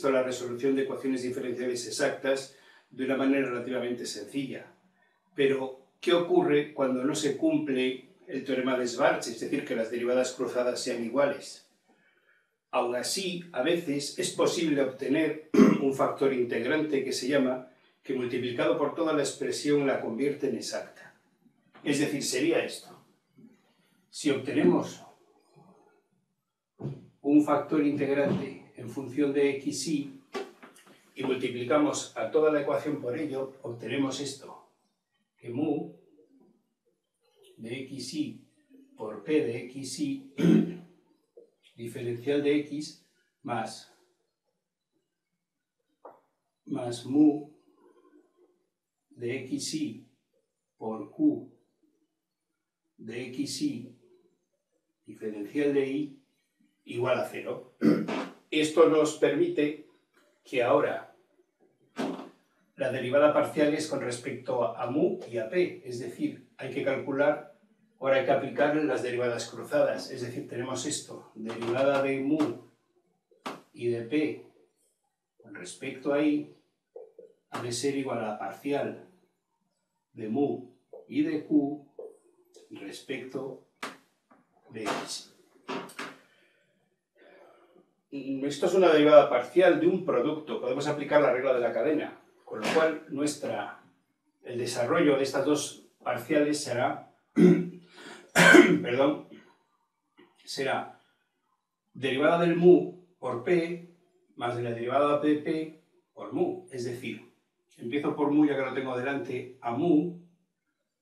visto la resolución de ecuaciones diferenciales exactas de una manera relativamente sencilla. Pero, ¿qué ocurre cuando no se cumple el teorema de Schwarz, es decir, que las derivadas cruzadas sean iguales? Aún así, a veces es posible obtener un factor integrante que se llama, que multiplicado por toda la expresión la convierte en exacta. Es decir, sería esto. Si obtenemos un factor integrante en función de xy y multiplicamos a toda la ecuación por ello, obtenemos esto, que mu de xy por p de xy diferencial de x más mu de xy por q de xy diferencial de y igual a 0. Esto nos permite que ahora la derivada parcial es con respecto a mu y a p, es decir, hay que calcular, ahora hay que aplicar las derivadas cruzadas, es decir, tenemos esto, derivada de mu y de p con respecto a y ha de ser igual a la parcial de mu y de q respecto de x. Esto es una derivada parcial de un producto, podemos aplicar la regla de la cadena, con lo cual el desarrollo de estas dos parciales será, será derivada del mu por p más de la derivada de p por mu, es decir, empiezo por mu ya que lo tengo delante, a mu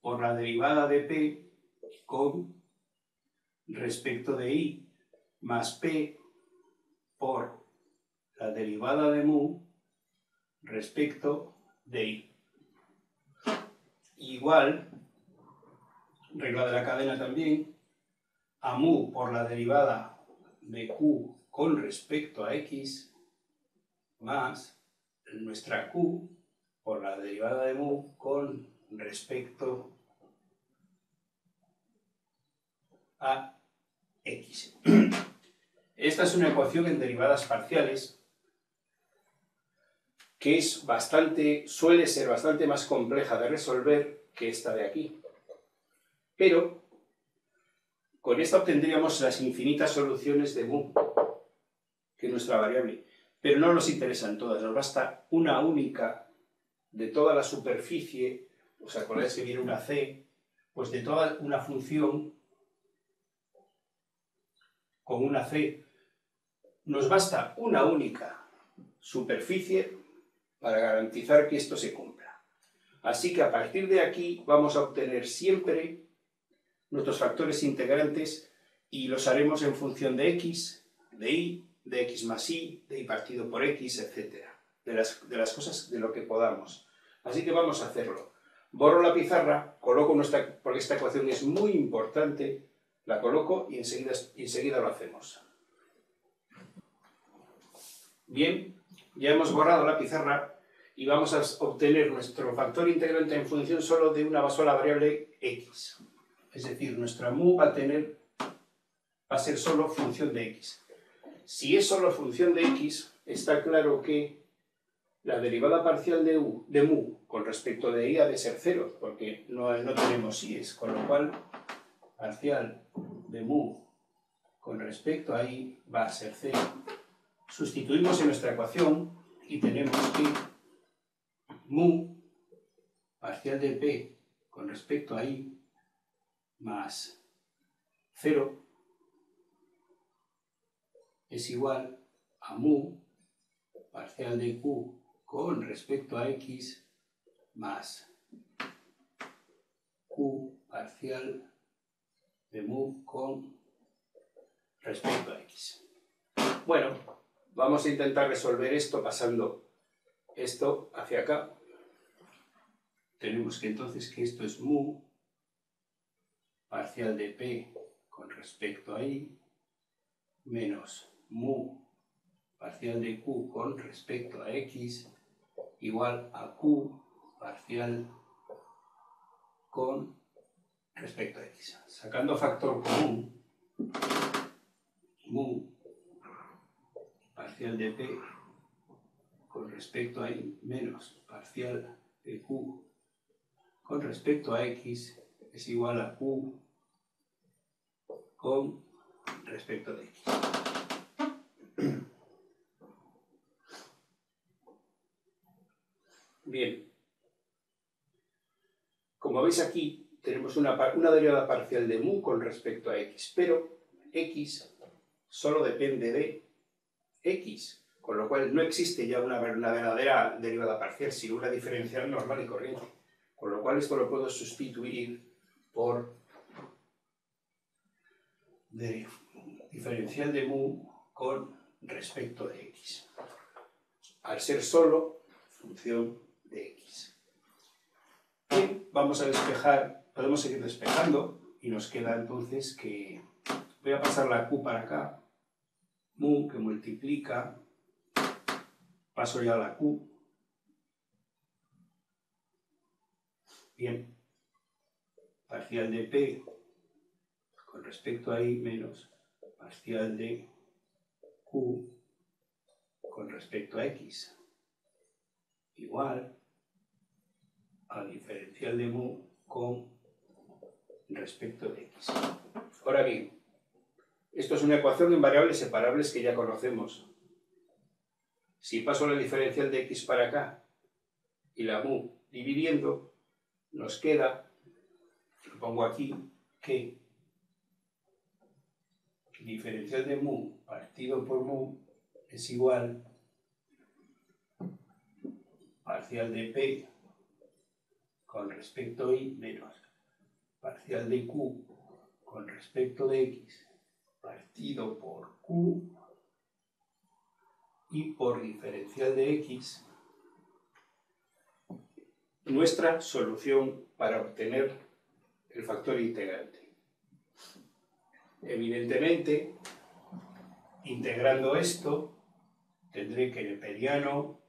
por la derivada de p con respecto de y más p por la derivada de mu respecto de y. Igual, regla de la cadena también, a mu por la derivada de q con respecto a x más nuestra q por la derivada de mu con respecto a x. Esta es una ecuación en derivadas parciales que suele ser bastante más compleja de resolver que esta de aquí. Pero con esta obtendríamos las infinitas soluciones de mu, que es nuestra variable. Pero no nos interesan todas, nos basta una única de toda la superficie, ¿os acordáis que viene una c? Pues de toda una función con una c, nos basta una única superficie para garantizar que esto se cumpla. Así que a partir de aquí vamos a obtener siempre nuestros factores integrantes y los haremos en función de x, de y, de x más y, de y partido por x, etc. De las cosas de lo que podamos. Así que vamos a hacerlo. Borro la pizarra, coloco porque esta ecuación es muy importante, la coloco y enseguida lo hacemos. Bien, ya hemos borrado la pizarra y vamos a obtener nuestro factor integrante en función solo de una sola variable x. Es decir, nuestra mu va a ser solo función de x. Si es solo función de x, está claro que la derivada parcial de mu con respecto de y ha de ser 0, porque no tenemos i's, con lo cual parcial de mu con respecto a y va a ser 0. Sustituimos en nuestra ecuación y tenemos que mu parcial de p con respecto a y más 0 es igual a mu parcial de q con respecto a x más q parcial de mu con respecto a x. Bueno, vamos a intentar resolver esto pasando esto hacia acá. Tenemos que entonces que esto es mu parcial de p con respecto a y menos mu parcial de q con respecto a x igual a q parcial con respecto a x. Sacando factor común, mu parcial de p con respecto a y menos parcial de q con respecto a x es igual a q con respecto de x. Bien, como veis aquí tenemos una derivada parcial de mu con respecto a x, pero x solo depende de x, con lo cual no existe ya una verdadera derivada parcial, sino una diferencial normal y corriente. Con lo cual esto lo puedo sustituir por diferencial de mu con respecto de x, al ser solo función de x. Bien, vamos a despejar, podemos seguir despejando y nos queda entonces que voy a pasar la q para acá, mu que multiplica, paso ya la q. Bien, parcial de p con respecto a y menos parcial de q con respecto a x igual a diferencial de mu con respecto de x. Ahora bien, esto es una ecuación en variables separables que ya conocemos. Si paso la diferencial de x para acá y la mu dividiendo, nos queda, lo pongo aquí, que diferencial de mu partido por mu es igual parcial de p con respecto a y menos parcial de q con respecto de x partido por q y por diferencial de x, nuestra solución para obtener el factor integrante. Evidentemente, integrando esto, tendré que el neperiano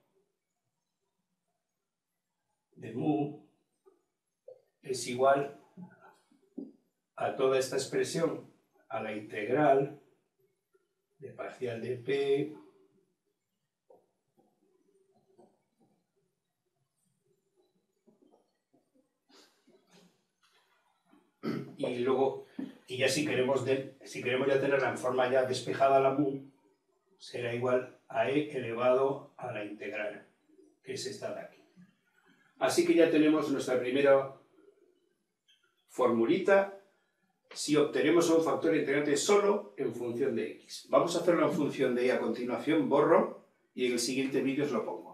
de mu es igual a toda esta expresión, a la integral de parcial de p y luego, y ya si queremos ya tenerla en forma ya despejada la mu, será igual a e elevado a la integral, que es esta de aquí. Así que ya tenemos nuestra primera formulita si obtenemos un factor integrante solo en función de x. Vamos a hacerlo en función de y a continuación, borro y en el siguiente vídeo os lo pongo.